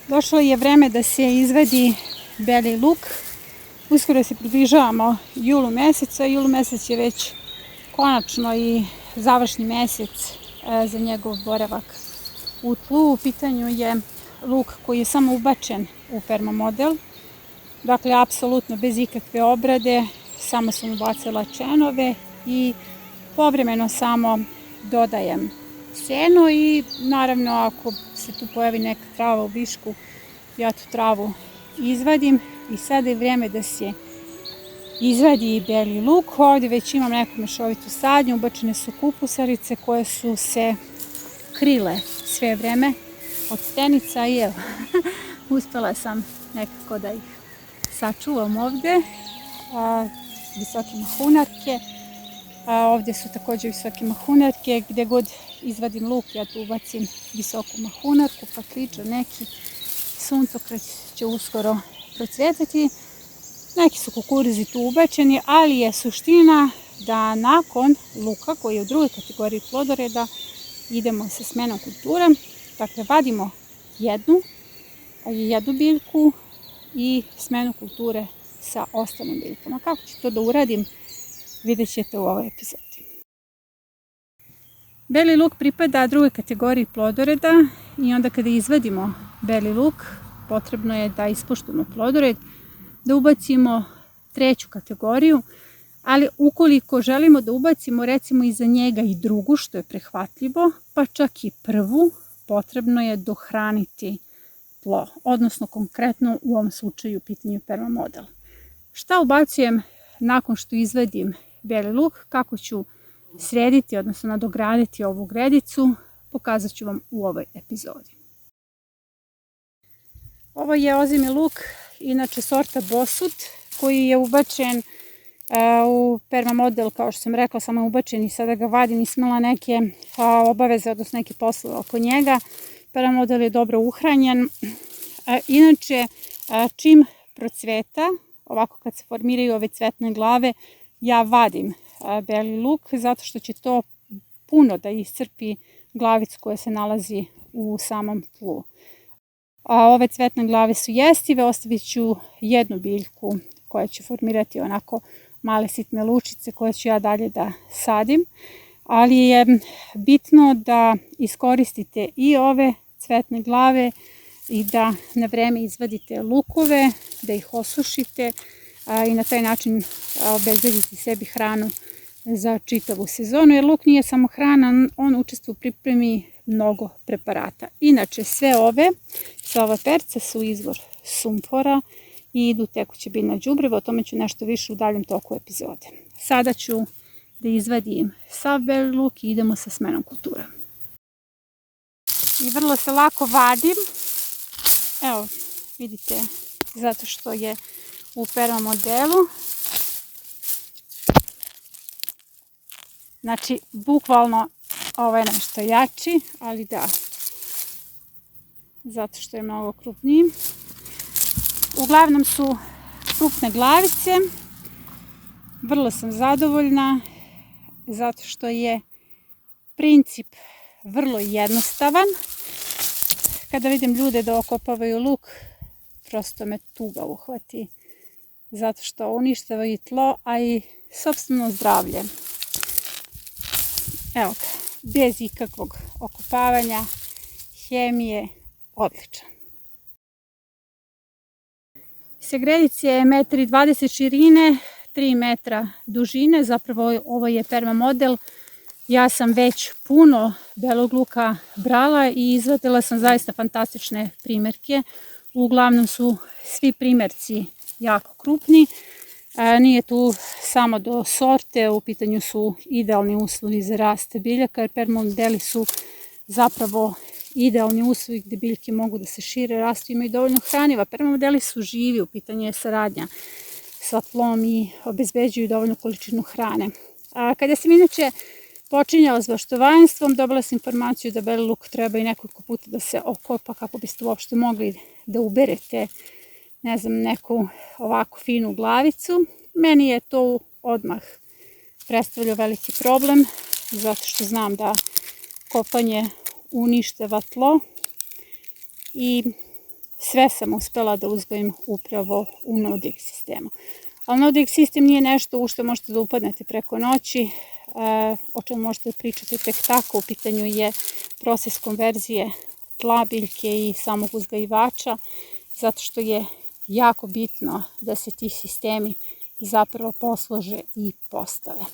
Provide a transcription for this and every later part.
Došlo je vreme da se izvadi beli luk. Uskoro se približavamo julu meseca. Julu mesec je već konačno i završni mesec za njegov boravak u tlu. U pitanju je luk koji je samo ubačen u permamodel. Dakle, apsolutno bez ikakve obrade. Samo sam ubacila čenove i povremeno samo dodajem seno i naravno ako se tu pojavi neka trava u višku, ja tu travu izvadim i sada je vrijeme da se izvadi i beli luk. Ovdje već imam neku mešovitu sadnju, ubačene su kupusarice koje su se krile sve vrijeme od stenica i evo, uspjela sam nekako da ih sačuvam ovdje. Visoke mahunarke. Ovdje su također visoke mahunarke. Gdje god izvadim luk, ja tu ubacim visoku mahunarku, pakliđa neki. Suncokret će uskoro procvjetati. Neki su kukuruzi tu ubačeni, ali je suština da nakon luka, koji je u drugoj kategoriji plodoreda, idemo sa smenom kultura. Dakle, vadimo jednu biljku i smenu kulture sa ostalim biljkama. Kako ću to da uradim, vidjet ćete u ovoj epizodi. Beli luk pripada drugoj kategoriji plodoreda i onda kada izvadimo beli luk, potrebno je da ispoštujemo plodored, da ubacimo treću kategoriju, ali ukoliko želimo da ubacimo recimo iza njega i drugu, što je prihvatljivo, pa čak i prvu, potrebno je dohraniti tlo, odnosno konkretno u ovom slučaju u pitanju permamodel. Šta ubacujem nakon što izvadim beli luk, kako ću srediti, odnosno nadograditi ovu gredicu, pokazat ću vam u ovoj epizodi. Ovo je ozimi luk, inače sorta Bosut, koji je ubačen u permamodel, kao što sam rekla, samo je ubačen i sada ga vadim, nisam imala neke obaveze, odnosno neke poslove oko njega. Permamodel je dobro uhranjen. Inače, čim procveta, ovako kad se formiraju ove cvetne glave, ja vadim beli luk, zato što će to puno da iscrpi glavicu koja se nalazi u samom tlu. Ove cvetne glave su jestive, ostavit ću jednu biljku koja će formirati onako male sitne lučice koje ću ja dalje da sadim. Ali je bitno da iskoristite i ove cvetne glave i da na vreme izvadite lukove, da ih osušite i na taj način obezbedite sebi hranu za čitavu sezonu, jer luk nije samo hrana, on učestvuje u pripremi mnogo preparata. Inače, sve ove perce su izvor sumpora i idu tekuće biljno đubrivo, o tome ću nešto više u daljem toku epizode. Sada ću da izvadim sav beli luk i idemo sa smenom kultura. I vrlo se lako vadim. Evo, vidite, zato što je u permamodelu. Znači, bukvalno ovo je nešto jači, ali da, zato što je mnogo krupniji. Uglavnom su krupne glavice. Vrlo sam zadovoljna, zato što je princip vrlo jednostavan. Kada vidim ljude da okopavaju luk, prosto me tuga uhvati, zato što uništava i tlo, a i sopstveno zdravlje. Evo ga, bez ikakvog okopavanja, hemije, odličan. Sa gredice je 1,20 m širine, 3 metra dužine, zapravo ovo je permamodel. Ja sam već puno belog luka brala i izvadila sam zaista fantastične primjerke. Uglavnom su svi primjerci jako krupni. Nije tu samo do sorte, u pitanju su idealni uslovi za rast biljaka, jer permamodeli su zapravo idealni uslovi gdje biljke mogu da se šire, rastu, imaju dovoljno hraniva. Permamodeli su živi, u pitanju je saradnja sa tlom i obezbeđuju dovoljnu količinu hrane. Kada sam inače počinjala s baštovanjstvom, dobila sam informaciju da beli luk treba i nekoliko puta da se okopa kako biste uopšte mogli da uberete, ne znam, neku ovako finu glavicu. Meni je to odmah predstavljao veliki problem, zato što znam da kopanje uništava tlo i sve sam uspela da uzgojim upravo u Nordic sistemu. Ali Nordic sistem nije nešto u što možete da upadnete preko noći, o čemu možete pričati tek tako. U pitanju je proces konverzije tla, biljke i samog uzgajivača, zato što je jako bitno da se ti sistemi zapravo poslože i postave.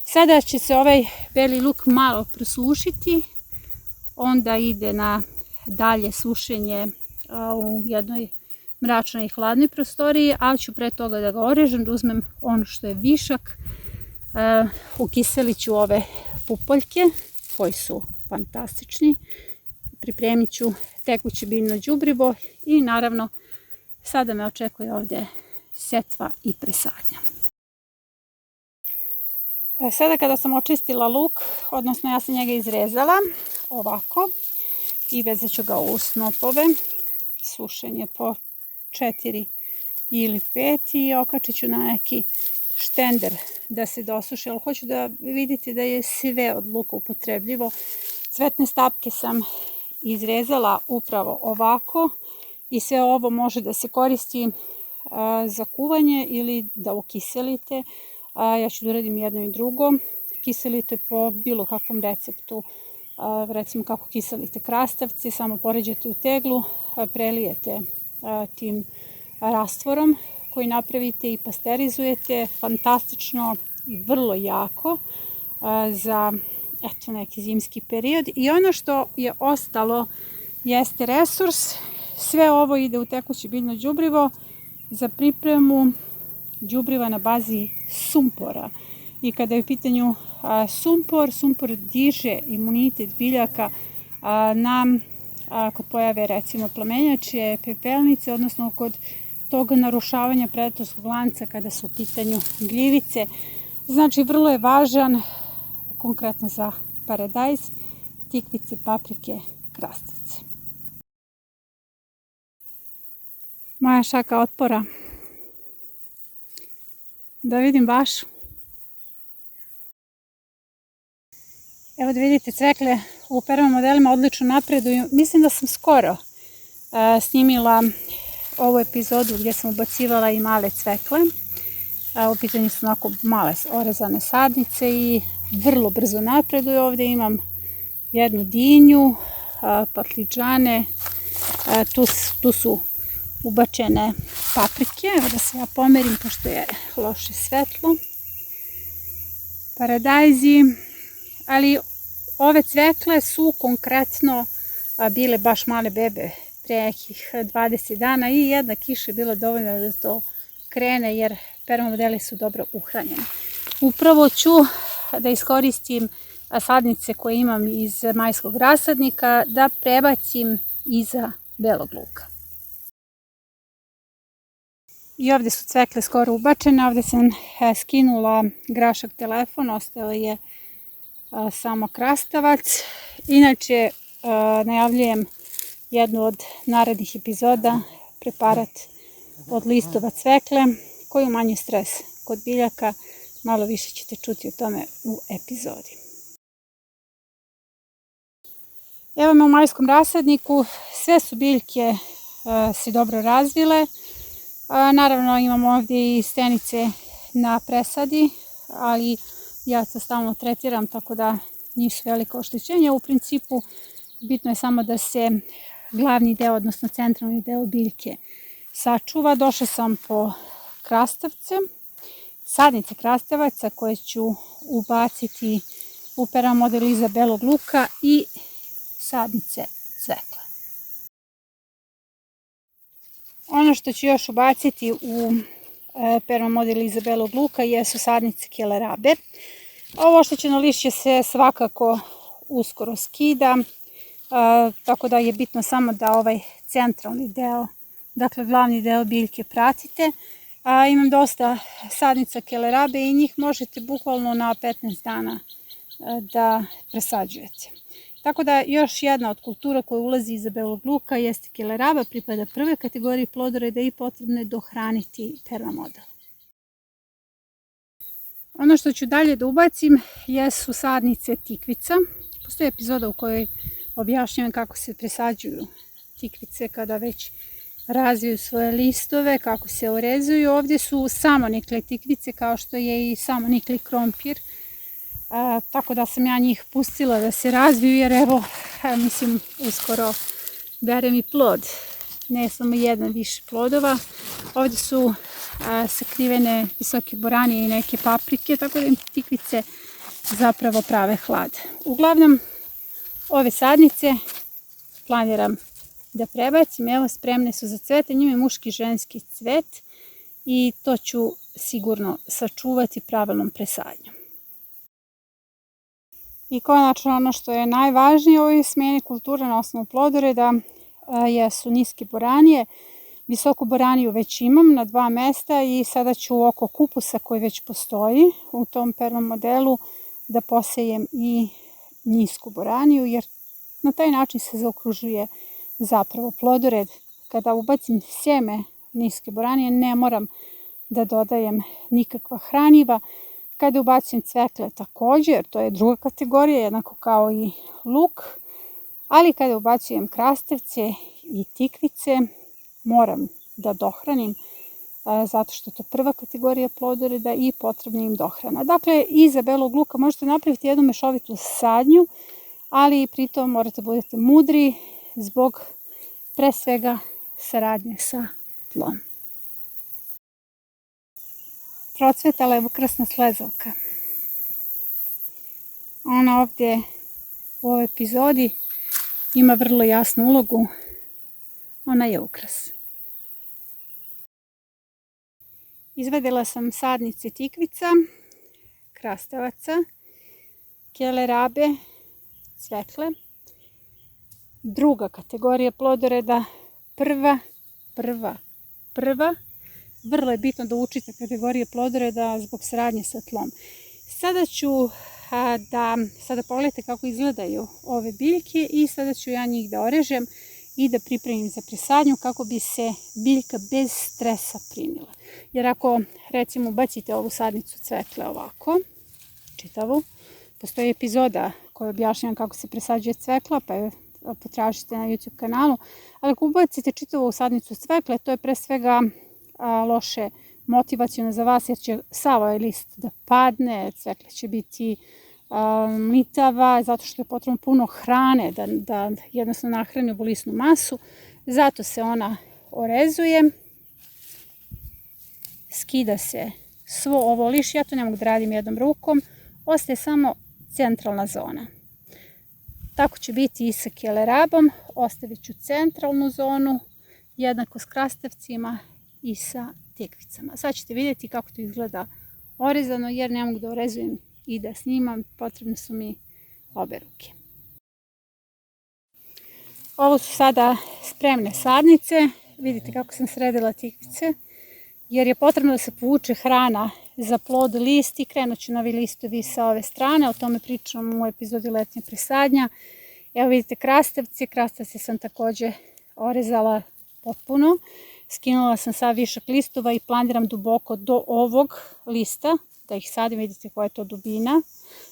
Sada će se ovaj beli luk malo prosušiti, onda ide na dalje sušenje u jednoj mračnoj i hladnoj prostoriji, ali ću pre toga da ga orežem, da uzmem ono što je višak. Ukiselit ću ove pupoljke koji su fantastični, pripremit ću tekuće biljno đubrivo i naravno sada me očekuje ovdje setva i presadnja. Sada kada sam očistila luk, odnosno ja sam njega izrezala ovako i vezat ću ga u snopove, sušenje po 4 ili 5 i okačit ću na neki štender da se dosuši, ali hoću da vidite da je sve od luka upotrebljivo. Cvetne stapke sam izrezala upravo ovako i sve ovo može da se koristi za kuvanje ili da ukiselite. Ja ću da uradim jedno i drugo. Kiselite po bilo kakvom receptu, recimo kako kiselite krastavci, samo poređate u teglu, prelijete tim rastvorom koji napravite i pasterizujete, fantastično i vrlo jako za neki zimski period. I ono što je ostalo jeste resurs, sve ovo ide u tekuće biljno đubrivo za pripremu đubriva na bazi sumpora. I kada je u pitanju sumpor diže imunitet biljaka kod pojave recimo plamenjače, pepelnice, odnosno kod tog narušavanja predatoskog lanca kada su u pitanju gljivice. Znači vrlo je važan konkretno za paradajz, tikvice, paprike, krastavce. Moja šaka otpora. Da vidim vašu. Evo da vidite, cvekle u perma modelima odlično napreduju. Mislim da sam skoro snimila ovu epizodu gdje sam ubacivala i male cvekle. U pitanju su onako male orezane sadnice i vrlo brzo napreduju. Ovdje imam jednu dinju, patliđane, tu su ubačene paprike. Evo da se ja pomerim pošto je loše svetlo. Paradajzi, ali ove cvekle su konkretno bile baš male bebe pre nekih 20 dana i jedna kiša je bila dovoljna da to krene jer permamodeli su dobro uhranjeni. Upravo ću da iskoristim sadnice koje imam iz majskog rasadnika da prebacim iza belog luka. I ovdje su cvekle skoro ubačene, ovdje sam skinula grašak telefon, ostao je samo krastavac. Inače, najavljujem jednu od narednih epizoda, preparat od listova cvekle, koji umanjuje stres kod biljaka. Malo više ćete čuti o tome u epizodi. Evo me u majskom rasadniku, sve su biljke se dobro razvile. Naravno imamo ovdje i stenice na presadi, ali ja to stalno tretiram tako da nisu velika oštećenja. U principu bitno je samo da se glavni deo, odnosno centralni deo biljke sačuva. Došla sam po krastavce, sadnice krastavaca koje ću ubaciti u permamodel iza belog luka i sadnice cvekle. Ono što ću još ubaciti u permamodel iza belog luka jesu sadnice kelerabe. Ovo oštećeno lišće se svakako uskoro skida, tako da je bitno samo da ovaj centralni deo, dakle glavni deo biljke pratite. Imam dosta sadnica kelerabe i njih možete bukvalno na 15 dana da presađujete. Tako da još jedna od kultura koja ulazi iza belog luka jeste keleraba, pripada prve kategoriji plodoreda i potrebno je dohraniti permamodel. Ono što ću dalje da ubacim jesu sadnice tikvica. Postoji epizoda u kojoj objašnjavam kako se presađuju tikvice kada već razviju svoje listove, kako se orezuju. Ovdje su samonikle tikvice, kao što je i samonikli krompir. Tako da sam ja njih pustila da se razviju, jer evo, mislim, uskoro berem i plod. Ne samo jedan, više plodova. Ovdje su sakrivene visoke boranije i neke paprike, tako da im tikvice zapravo prave hlad. Uglavnom, ove sadnice planiram da prebacim. Evo, spremne su za cvete, njima je muški i ženski cvet i to ću sigurno sačuvati pravilnom presadnjom. I konačno ono što je najvažnije u ovoj smjeni kulture na osnovu plodoreda jesu niske boranije. Visoku boraniju već imam na 2 mesta i sada ću oko kupusa koji već postoji u tom prvom modelu da posejem i nisku boraniju, jer na taj način se zaokružuje zapravo plodored. Kada ubacim sjeme niske boranije ne moram da dodajem nikakva hraniva. Kada ubacim cvekle također, to je druga kategorija, jednako kao i luk, ali kada ubacujem krastavce i tikvice moram da dohranim zato što je to prva kategorija plodoreda i potrebna im dohrana. Dakle, iza belog luka možete napraviti jednu mešovitu sadnju, ali pritom morate budete mudri zbog pre svega saradnje sa tlom. Procvetala je ukrasna slezovka. Ona ovdje u ovoj epizodi ima vrlo jasnu ulogu. Ona je ukras. Izvadila sam sadnice tikvica, krastavaca, kelerabe, cvekle. Druga kategorija plodoreda, prva. Vrlo je bitno da učite kategorije plodoreda zbog saradnje sa tlom. Sada ću sada pogledajte kako izgledaju ove biljke i sada ću ja njih da orežem i da pripremim za presadnju kako bi se biljka bez stresa primila. Jer ako recimo bacite ovu sadnicu cvekle ovako, čitavu, postoji epizoda koja objašnjava kako se presađuje cvekla, pa je potražite na YouTube kanalu, ali ako ubacite čitavu sadnicu cvekle, to je pre svega loše motivaciono za vas, jer će sav ovaj list da padne, cvekla će biti mlitava, zato što je potrebno puno hrane da jednostavno nahrani ovu lisnu masu. Zato se ona orezuje, skida se svo ovo lišće, ja to ne mogu da radim jednom rukom, ostaje samo centralna zona. Tako će biti i sa kelerabom, ostavit ću centralnu zonu, jednako s krastavcima i sa tikvicama. Sad ćete vidjeti kako to izgleda orezano, jer ne mogu da orezujem i da snimam, potrebne su mi obe ruke. Ovo su sada spremne sadnice, vidite kako sam sredila tikvice, jer je potrebno da se povuče hrana za plod list i krenut ću novi listovi sa ove strane, o tome pričam u epizodi letnje presadnja. Evo vidite krastavce sam također orezala potpuno. Skinula sam sav višak listova i planiram duboko do ovog lista, da ih sadim, vidite koja je to dubina,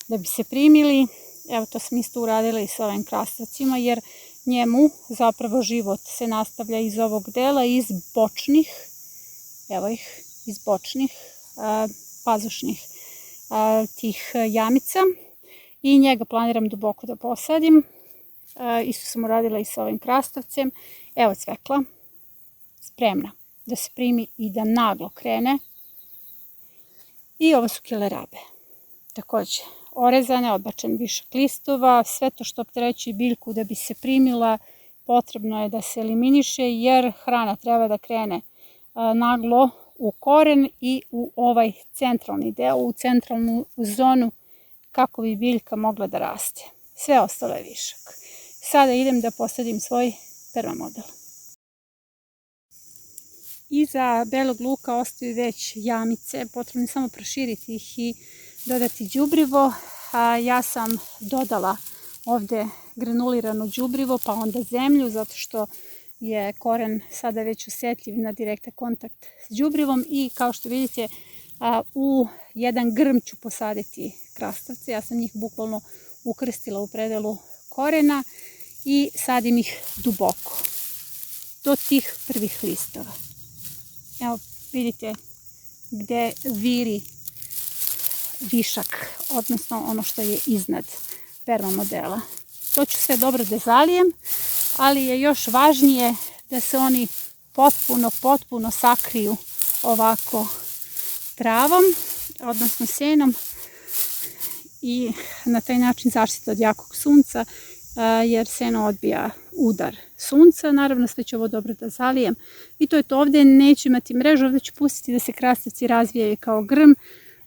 da bi se primili. Evo to sam isto uradila i sa ovim krastavcima, jer njemu zapravo život se nastavlja iz ovog dela, iz bočnih, evo ih, iz bočnih, pazušnih tih jamica i njega planiram duboko da posadim. Isto sam uradila i sa ovim krastavcem. Evo cvekla, spremna da se primi i da naglo krene. I ovo su kelerabe. Također orezane, odbačen višak listova, sve to što opterećuje biljku da bi se primila, potrebno je da se eliminiše, jer hrana treba da krene naglo u koren i u ovaj centralni deo, u centralnu zonu kako bi biljka mogla da raste. Sve ostalo je višak. Sada idem da posadim svoj permamodel. Iza belog luka ostaju već jamice, potrebno je samo proširiti ih i dodati đubrivo. Ja sam dodala ovdje granulirano đubrivo, pa onda zemlju, zato što je koren sada već osjetljiv na direktan kontakt s đubrivom i kao što vidite u jedan grm ću posaditi krastavce. Ja sam njih bukvalno ukrstila u predelu korena i sadim ih duboko. do tih prvih listova. Evo vidite gde viri višak, odnosno ono što je iznad permamodela. To ću sve dobro da zalijem, ali je još važnije da se oni potpuno sakriju ovako travom, odnosno senom, i na taj način zaštita od jakog sunca, jer seno odbija udar sunca. Naravno sve ću ovo dobro da zalijem i to je to. Ovdje neću imati mrežu, ovdje ću pustiti da se krastavci razvijaju kao grm.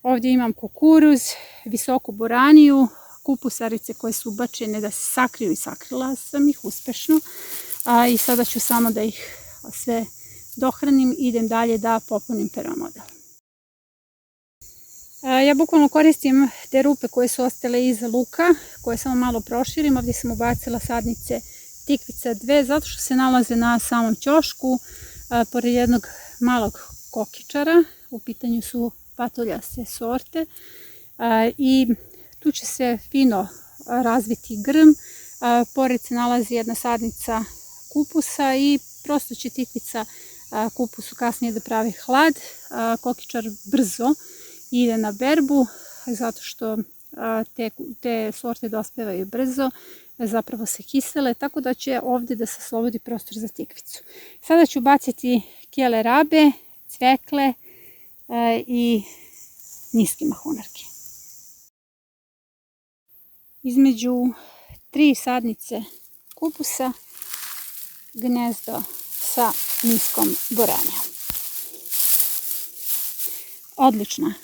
Ovdje imam kukuruz, visoku boraniju, kupusarice koje su ubačene da se sakriju i sakrila sam ih uspešno. I sada ću samo da ih sve dohranim i idem dalje da popunim permamodel. Ja bukvalno koristim te rupe koje su ostale iza luka, koje samo malo proširim. Ovdje sam ubacila sadnice tikvica 2 zato što se nalaze na samom ćošku, pored jednog malog kokičara. U pitanju su patuljaste sorte i tu će se fino razviti grm. Pored se nalazi jedna sadnica kupusa i prosto će tikvica kupusu kasnije da pravi hlad. Kokičar brzo ide na berbu zato što te sorte dospevaju brzo, zapravo se kisele, tako da će ovdje da se slobodi prostor za tikvicu. Sada ću baciti kijele rabe, cvekle i niske mahunarke. Između 3 sadnice kupusa gnezdo sa niskom boranijom. Odlična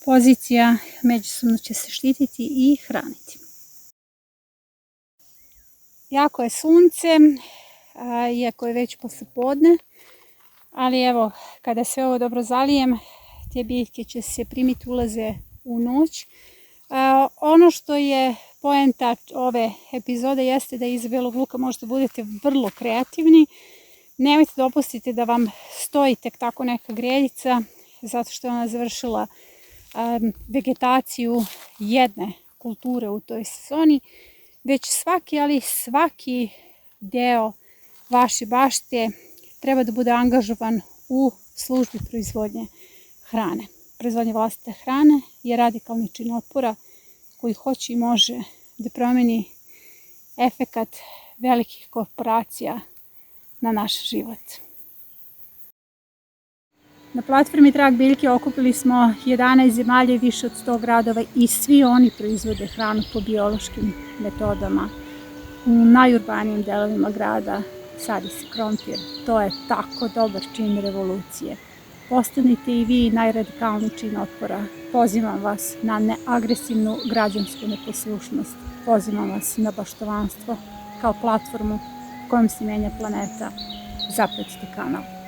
pozicija, međusobno će se štititi i hraniti. Jako je sunce, iako je već poslepodne, ali evo, kada sve ovo dobro zalijem, te biljke će se primiti, ulaze u noć. Ono što je poenta ove epizode jeste da iz belog luka možete budete vrlo kreativni. Nemojte dopustiti da vam stoji tek tako neka greljica, zato što je ona završila vegetaciju jedne kulture u toj sezoni, već svaki deo vaše bašte treba da bude angažovan u službi proizvodnje hrane. Proizvodnje vlastite hrane je radikalni čin otpora koji hoće i može da promeni efekat velikih korporacija na naš život. Na platformi Trag biljke okupili smo 11 zemalja i više od 100 gradova i svi oni proizvode hranu po biološkim metodama. U najurbanijim delovima grada sadi se krompir. To je tako dobar čin revolucije. Postanite i vi najradikalniji čin otpora. Pozivam vas na neagresivnu građansku neposlušnost. Pozivam vas na baštovanstvo kao platformu kojom se menja planeta. Zapratite kanal.